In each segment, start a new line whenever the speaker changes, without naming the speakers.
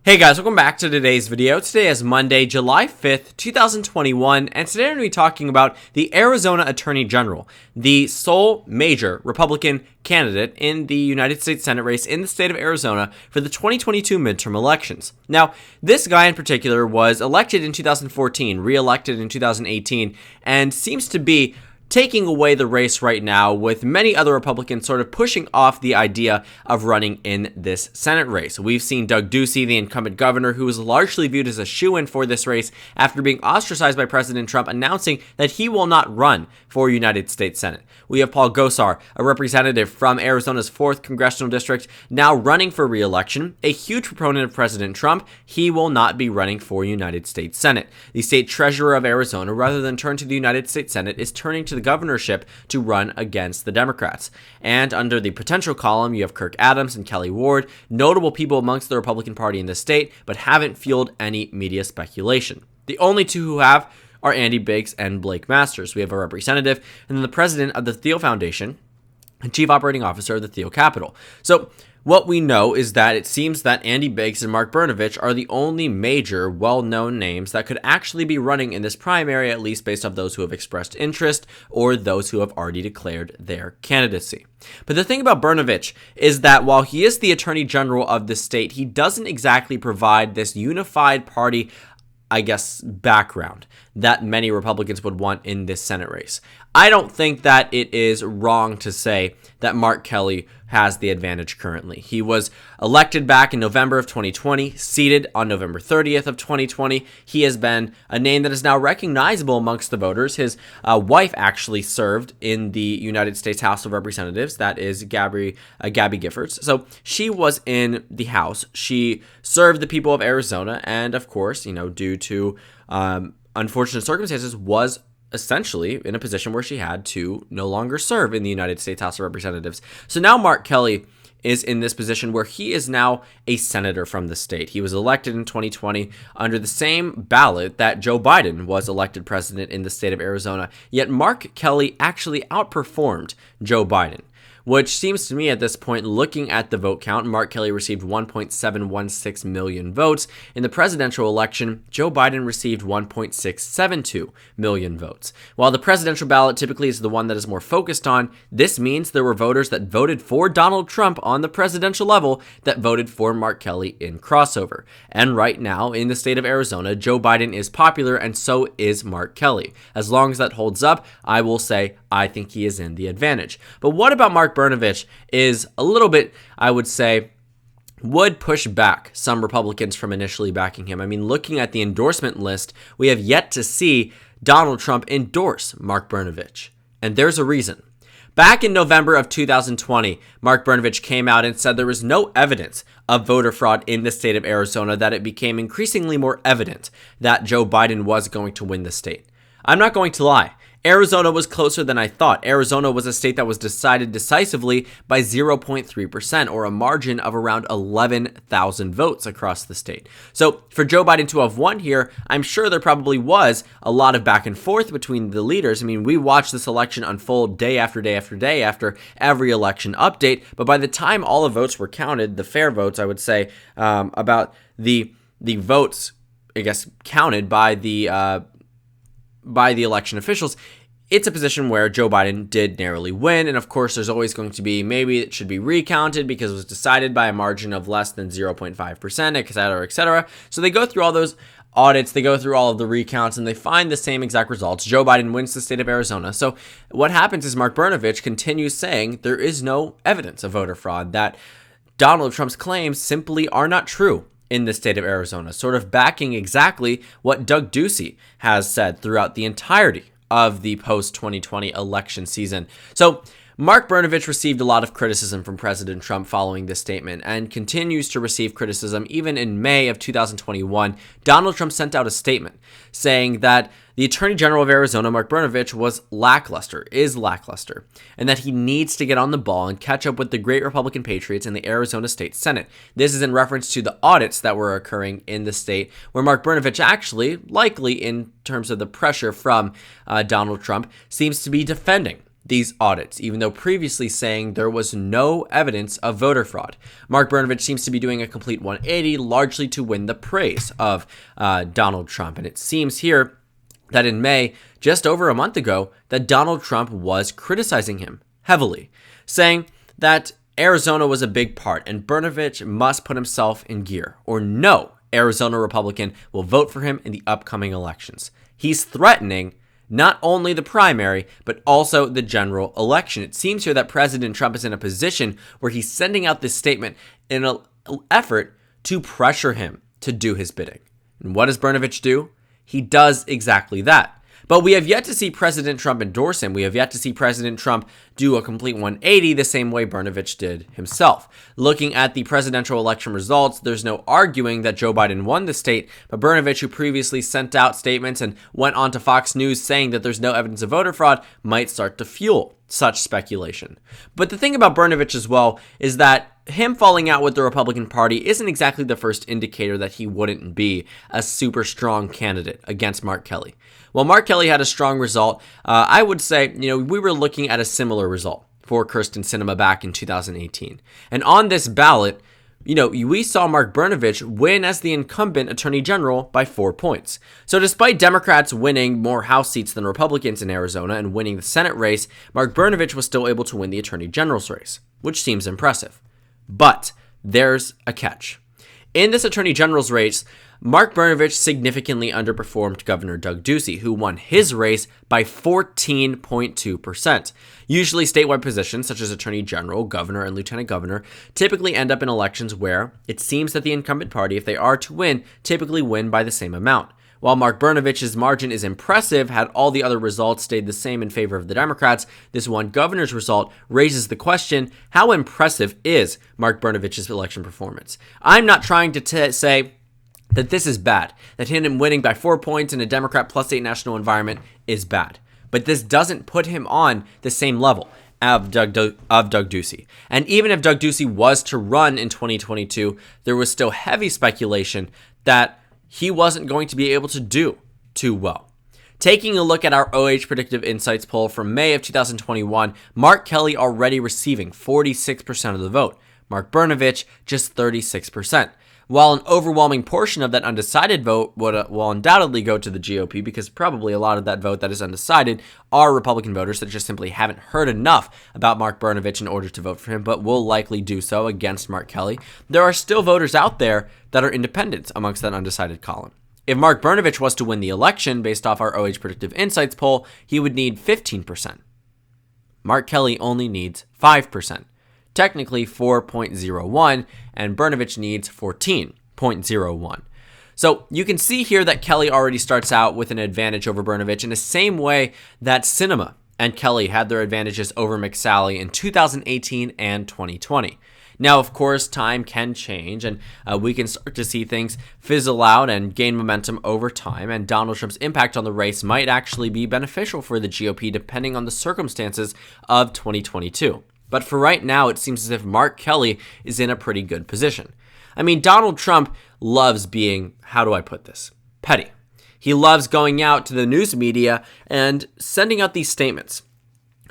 Hey guys, welcome back to today's video. Today is Monday, July 5th, 2021, and today we're going to be talking about the Arizona Attorney General, the sole major Republican candidate in the United States Senate race in the state of Arizona for the 2022 midterm elections. Now, this guy in particular was elected in 2014, re-elected in 2018, and seems to be taking away the race right now, with many other Republicans sort of pushing off the idea of running in this Senate race. We've seen Doug Ducey, the incumbent governor, who is largely viewed as a shoo-in for this race after being ostracized by President Trump, announcing that he will not run for United States Senate. We have Paul Gosar, a representative from Arizona's 4th Congressional District, now running for re-election, a huge proponent of President Trump. He will not be running for United States Senate. The state treasurer of Arizona, rather than turn to the United States Senate, is turning to the governorship to run against the Democrats. And under the potential column, you have Kirk Adams and Kelly Ward, notable people amongst the Republican Party in the state, but haven't fueled any media speculation. The only two who have are Andy Biggs and Blake Masters. We have a representative, and then the president of the Thiel Foundation and chief operating officer of the Thiel Capital. So what we know is that it seems that Andy Biggs and Mark Brnovich are the only major well-known names that could actually be running in this primary, at least based off those who have expressed interest or those who have already declared their candidacy. But the thing about Brnovich is that while he is the attorney general of the state, he doesn't exactly provide this unified party, background that many Republicans would want in this Senate race. I don't think that it is wrong to say that Mark Kelly has the advantage currently. He was elected back in November of 2020, seated on November 30th of 2020. He has been a name that is now recognizable amongst the voters. His wife actually served in the United States House of Representatives. That is Gabby Giffords. So she was in the House. She served the people of Arizona, and of course, due to unfortunate circumstances, was essentially in a position where she had to no longer serve in the United States House of Representatives. So now Mark Kelly is in this position where he is now a senator from the state. He was elected in 2020 under the same ballot that Joe Biden was elected president in the state of Arizona. Yet Mark Kelly actually outperformed Joe Biden, which seems to me at this point, looking at the vote count, Mark Kelly received 1.716 million votes. In the presidential election, Joe Biden received 1.672 million votes. While the presidential ballot typically is the one that is more focused on, this means there were voters that voted for Donald Trump on the presidential level that voted for Mark Kelly in crossover. And right now, in the state of Arizona, Joe Biden is popular, and so is Mark Kelly. As long as that holds up, I will say I think he is in the advantage. But what about Mark Brnovich is a little bit, I would say, would push back some Republicans from initially backing him. I mean, looking at the endorsement list, we have yet to see Donald Trump endorse Mark Brnovich. And there's a reason. Back in November of 2020, Mark Brnovich came out and said there was no evidence of voter fraud in the state of Arizona, that it became increasingly more evident that Joe Biden was going to win the state. I'm not going to lie. Arizona was closer than I thought. Arizona was a state that was decided decisively by 0.3%, or a margin of around 11,000 votes across the state. So for Joe Biden to have won here, I'm sure there probably was a lot of back and forth between the leaders. I mean, we watched this election unfold day after day after day after every election update, but by the time all the votes were counted, the fair votes, I would say, about the votes, counted by the election officials, it's a position where Joe Biden did narrowly win. And of course, there's always going to be, maybe it should be recounted because it was decided by a margin of less than 0.5%, et cetera, et cetera. So they go through all those audits, they go through all of the recounts, and they find the same exact results. Joe Biden wins the state of Arizona. So what happens is Mark Brnovich continues saying there is no evidence of voter fraud, that Donald Trump's claims simply are not true in the state of Arizona, sort of backing exactly what Doug Ducey has said throughout the entirety of the post-2020 election season. So Mark Brnovich received a lot of criticism from President Trump following this statement, and continues to receive criticism. Even in May of 2021, Donald Trump sent out a statement saying that the Attorney General of Arizona, Mark Brnovich, is lackluster, and that he needs to get on the ball and catch up with the great Republican patriots in the Arizona State Senate. This is in reference to the audits that were occurring in the state, where Mark Brnovich actually, likely in terms of the pressure from Donald Trump, seems to be defending these audits, even though previously saying there was no evidence of voter fraud. Mark Brnovich seems to be doing a complete 180, largely to win the praise of Donald Trump. And it seems here that in May, just over a month ago, that Donald Trump was criticizing him heavily, saying that Arizona was a big part and Brnovich must put himself in gear, or no Arizona Republican will vote for him in the upcoming elections. He's threatening not only the primary, but also the general election. It seems here that President Trump is in a position where he's sending out this statement in an effort to pressure him to do his bidding. And what does Brnovich do? He does exactly that. But we have yet to see President Trump endorse him. We have yet to see President Trump do a complete 180 the same way Brnovich did himself. Looking at the presidential election results, there's no arguing that Joe Biden won the state, but Brnovich, who previously sent out statements and went on to Fox News saying that there's no evidence of voter fraud, might start to fuel such speculation. But the thing about Brnovich as well is that him falling out with the Republican Party isn't exactly the first indicator that he wouldn't be a super strong candidate against Mark Kelly. While Mark Kelly had a strong result, I would say, we were looking at a similar result for Kyrsten Sinema back in 2018. And on this ballot, we saw Mark Brnovich win as the incumbent attorney general by 4 points. So despite Democrats winning more House seats than Republicans in Arizona and winning the Senate race, Mark Brnovich was still able to win the attorney general's race, which seems impressive. But there's a catch. In this attorney general's race, Mark Brnovich significantly underperformed Governor Doug Ducey, who won his race by 14.2%. Usually statewide positions such as attorney general, governor, and lieutenant governor typically end up in elections where it seems that the incumbent party, if they are to win, typically win by the same amount. While Mark Brnovich's margin is impressive, had all the other results stayed the same in favor of the Democrats, this one governor's result raises the question, how impressive is Mark Brnovich's election performance? I'm not trying to say that this is bad, that him winning by 4 points in a Democrat +8 national environment is bad. But this doesn't put him on the same level of Doug Ducey. And even if Doug Ducey was to run in 2022, there was still heavy speculation that he wasn't going to be able to do too well. Taking a look at our OH Predictive Insights poll from May of 2021, Mark Kelly already receiving 46% of the vote. Mark Brnovich just 36%. While an overwhelming portion of that undecided vote will undoubtedly go to the GOP, because probably a lot of that vote that is undecided are Republican voters that just simply haven't heard enough about Mark Brnovich in order to vote for him, but will likely do so against Mark Kelly. There are still voters out there that are independents amongst that undecided column. If Mark Brnovich was to win the election based off our OH Predictive Insights poll, he would need 15%. Mark Kelly only needs 5%. Technically 4.01, and Brnovich needs 14.01. So you can see here that Kelly already starts out with an advantage over Brnovich in the same way that Sinema and Kelly had their advantages over McSally in 2018 and 2020. Now, of course, time can change, and we can start to see things fizzle out and gain momentum over time, and Donald Trump's impact on the race might actually be beneficial for the GOP depending on the circumstances of 2022. But for right now, it seems as if Mark Kelly is in a pretty good position. I mean, Donald Trump loves being, how do I put this, petty. He loves going out to the news media and sending out these statements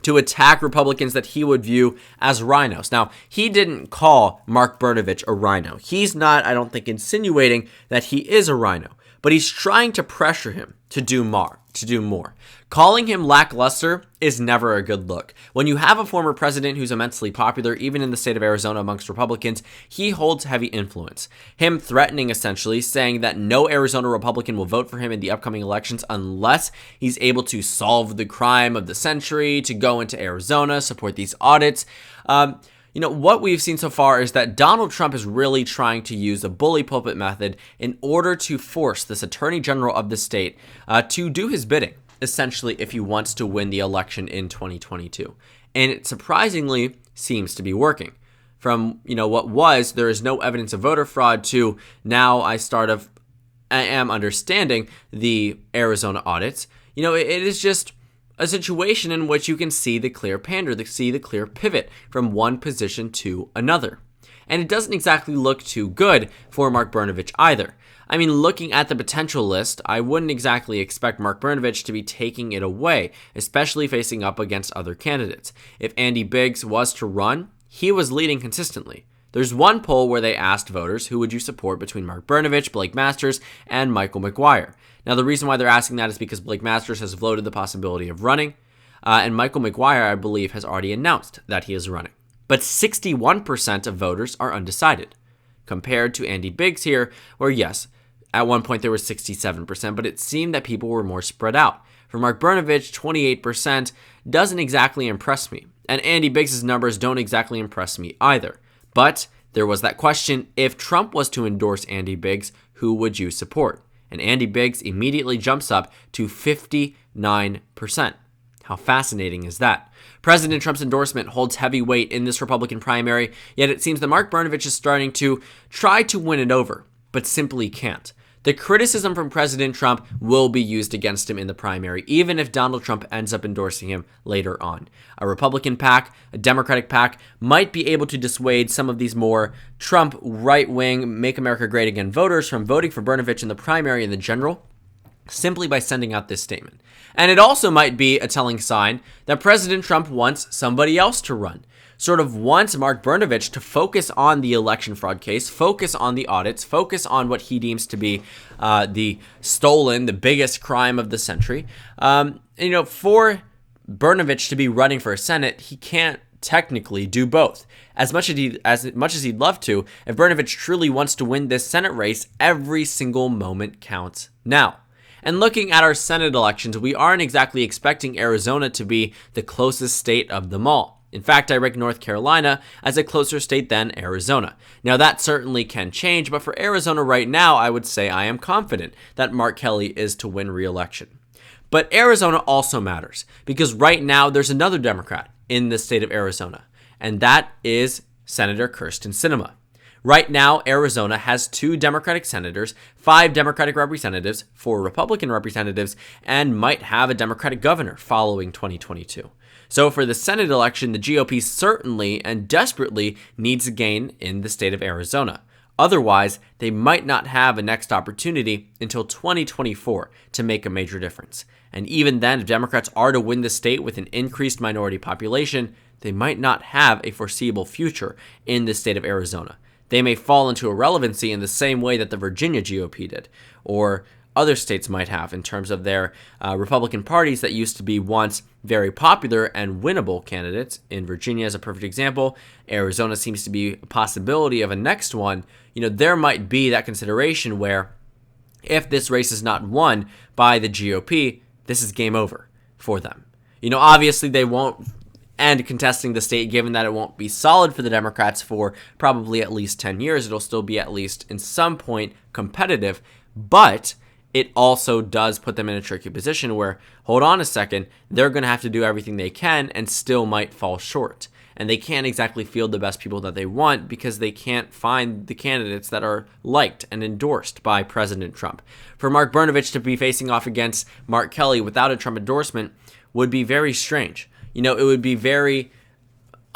to attack Republicans that he would view as rhinos. Now, he didn't call Mark Brnovich a rhino. He's not, I don't think, insinuating that he is a rhino, but he's trying to pressure him to do more. Calling him lackluster is never a good look. When you have a former president who's immensely popular, even in the state of Arizona amongst Republicans, he holds heavy influence. Him threatening, essentially, saying that no Arizona Republican will vote for him in the upcoming elections unless he's able to solve the crime of the century, to go into Arizona, support these audits. What we've seen so far is that Donald Trump is really trying to use a bully pulpit method in order to force this attorney general of the state to do his bidding, essentially, if he wants to win the election in 2022. And it surprisingly seems to be working. From, what was, there is no evidence of voter fraud, to now I am understanding the Arizona audits. It is just a situation in which you can see the clear pander, see the clear pivot from one position to another. and it doesn't exactly look too good for Mark Brnovich either. I mean, looking at the potential list, I wouldn't exactly expect Mark Brnovich to be taking it away, especially facing up against other candidates. If Andy Biggs was to run, he was leading consistently. There's one poll where they asked voters who would you support between Mark Brnovich, Blake Masters, and Michael McGuire. Now, the reason why they're asking that is because Blake Masters has floated the possibility of running, and Michael McGuire, I believe, has already announced that he is running. But 61% of voters are undecided, compared to Andy Biggs here, where yes, at one point there was 67%, but it seemed that people were more spread out. For Mark Brnovich, 28% doesn't exactly impress me, and Andy Biggs' numbers don't exactly impress me either. But there was that question, if Trump was to endorse Andy Biggs, who would you support? And Andy Biggs immediately jumps up to 59%. How fascinating is that? President Trump's endorsement holds heavy weight in this Republican primary, yet it seems that Mark Brnovich is starting to try to win it over, but simply can't. The criticism from President Trump will be used against him in the primary, even if Donald Trump ends up endorsing him later on. A Republican PAC, a Democratic PAC, might be able to dissuade some of these more Trump right-wing, Make America Great Again voters from voting for Brnovich in the primary in the general, simply by sending out this statement. And it also might be a telling sign that President Trump wants somebody else to run. Sort of wants Mark Brnovich to focus on the election fraud case, focus on the audits, focus on what he deems to be the biggest crime of the century. For Brnovich to be running for Senate, he can't technically do both. As much as he'd love to, if Brnovich truly wants to win this Senate race, every single moment counts now. And looking at our Senate elections, we aren't exactly expecting Arizona to be the closest state of them all. In fact, I rank North Carolina as a closer state than Arizona. Now, that certainly can change, but for Arizona right now, I would say I am confident that Mark Kelly is to win re-election. But Arizona also matters, because right now there's another Democrat in the state of Arizona, and that is Senator Kyrsten Sinema. Right now, Arizona has 2 Democratic senators, 5 Democratic representatives, 4 Republican representatives, and might have a Democratic governor following 2022. So for the Senate election, the GOP certainly and desperately needs a gain in the state of Arizona. Otherwise, they might not have a next opportunity until 2024 to make a major difference. And even then, if Democrats are to win the state with an increased minority population, they might not have a foreseeable future in the state of Arizona. They may fall into irrelevancy in the same way that the Virginia GOP did, or other states might have in terms of their Republican parties that used to be once very popular and winnable candidates. In Virginia, as a perfect example, Arizona seems to be a possibility of a next one. There might be that consideration where if this race is not won by the GOP, this is game over for them. Obviously they won't end contesting the state, given that it won't be solid for the Democrats for probably at least 10 years. It'll still be at least in some point competitive, but it also does put them in a tricky position where, hold on a second, they're going to have to do everything they can and still might fall short. And they can't exactly field the best people that they want because they can't find the candidates that are liked and endorsed by President Trump. For Mark Brnovich to be facing off against Mark Kelly without a Trump endorsement would be very strange. It would be very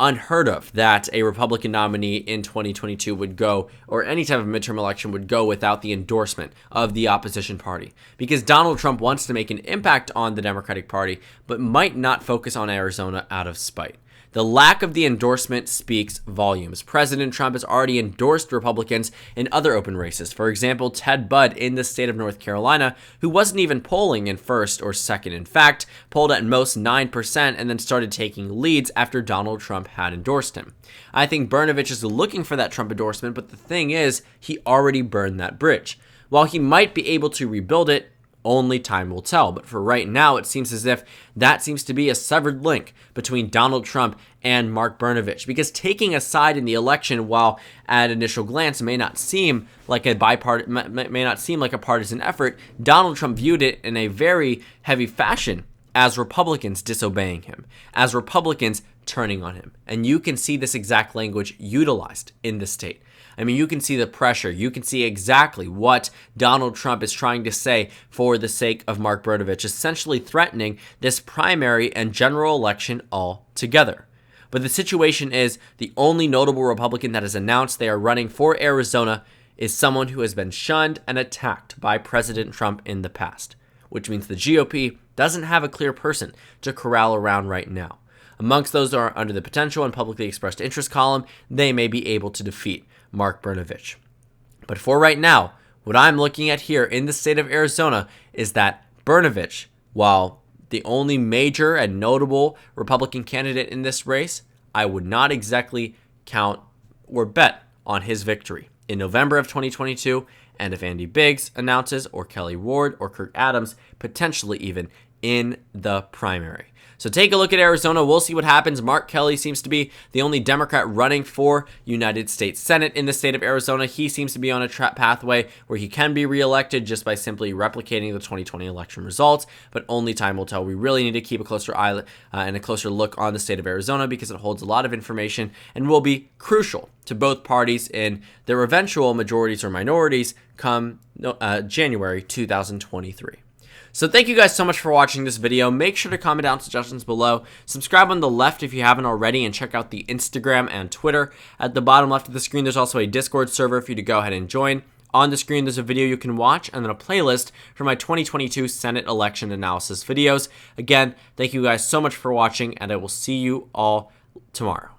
unheard of that a Republican nominee in 2022 would go, or any type of midterm election would go without the endorsement of the opposition party. Because Donald Trump wants to make an impact on the Democratic Party, but might not focus on Arizona out of spite. The lack of the endorsement speaks volumes. President Trump has already endorsed Republicans in other open races. For example, Ted Budd in the state of North Carolina, who wasn't even polling in first or second. In fact, polled at most 9% and then started taking leads after Donald Trump had endorsed him. I think Brnovich is looking for that Trump endorsement, but the thing is, he already burned that bridge. While he might be able to rebuild it, only time will tell. But for right now, it seems as if that seems to be a severed link between Donald Trump and Mark Brnovich. Because taking a side in the election, while at initial glance may not seem like a partisan effort, Donald Trump viewed it in a very heavy fashion as Republicans disobeying him, as Republicans turning on him. And you can see this exact language utilized in the state. You can see the pressure. You can see exactly what Donald Trump is trying to say for the sake of Mark Brnovich, essentially threatening this primary and general election altogether. But the situation is the only notable Republican that has announced they are running for Arizona is someone who has been shunned and attacked by President Trump in the past, which means the GOP doesn't have a clear person to corral around right now. Amongst those that are under the potential and publicly expressed interest column, they may be able to defeat Mark Brnovich. But for right now, what I'm looking at here in the state of Arizona is that Brnovich, while the only major and notable Republican candidate in this race, I would not exactly count or bet on his victory in November of 2022, and if Andy Biggs announces, or Kelly Ward, or Kirk Adams, potentially even in the primary. So take a look at Arizona. We'll see what happens. Mark Kelly seems to be the only Democrat running for United States Senate in the state of Arizona. He seems to be on a pathway where he can be reelected just by simply replicating the 2020 election results, but only time will tell. We really need to keep a closer eye and a closer look on the state of Arizona because it holds a lot of information and will be crucial to both parties in their eventual majorities or minorities come January 2023. So thank you guys so much for watching this video. Make sure to comment down suggestions below. Subscribe on the left if you haven't already, and check out the Instagram and Twitter. At the bottom left of the screen, there's also a Discord server for you to go ahead and join. On the screen, there's a video you can watch, and then a playlist for my 2022 Senate election analysis videos. Again, thank you guys so much for watching, and I will see you all tomorrow.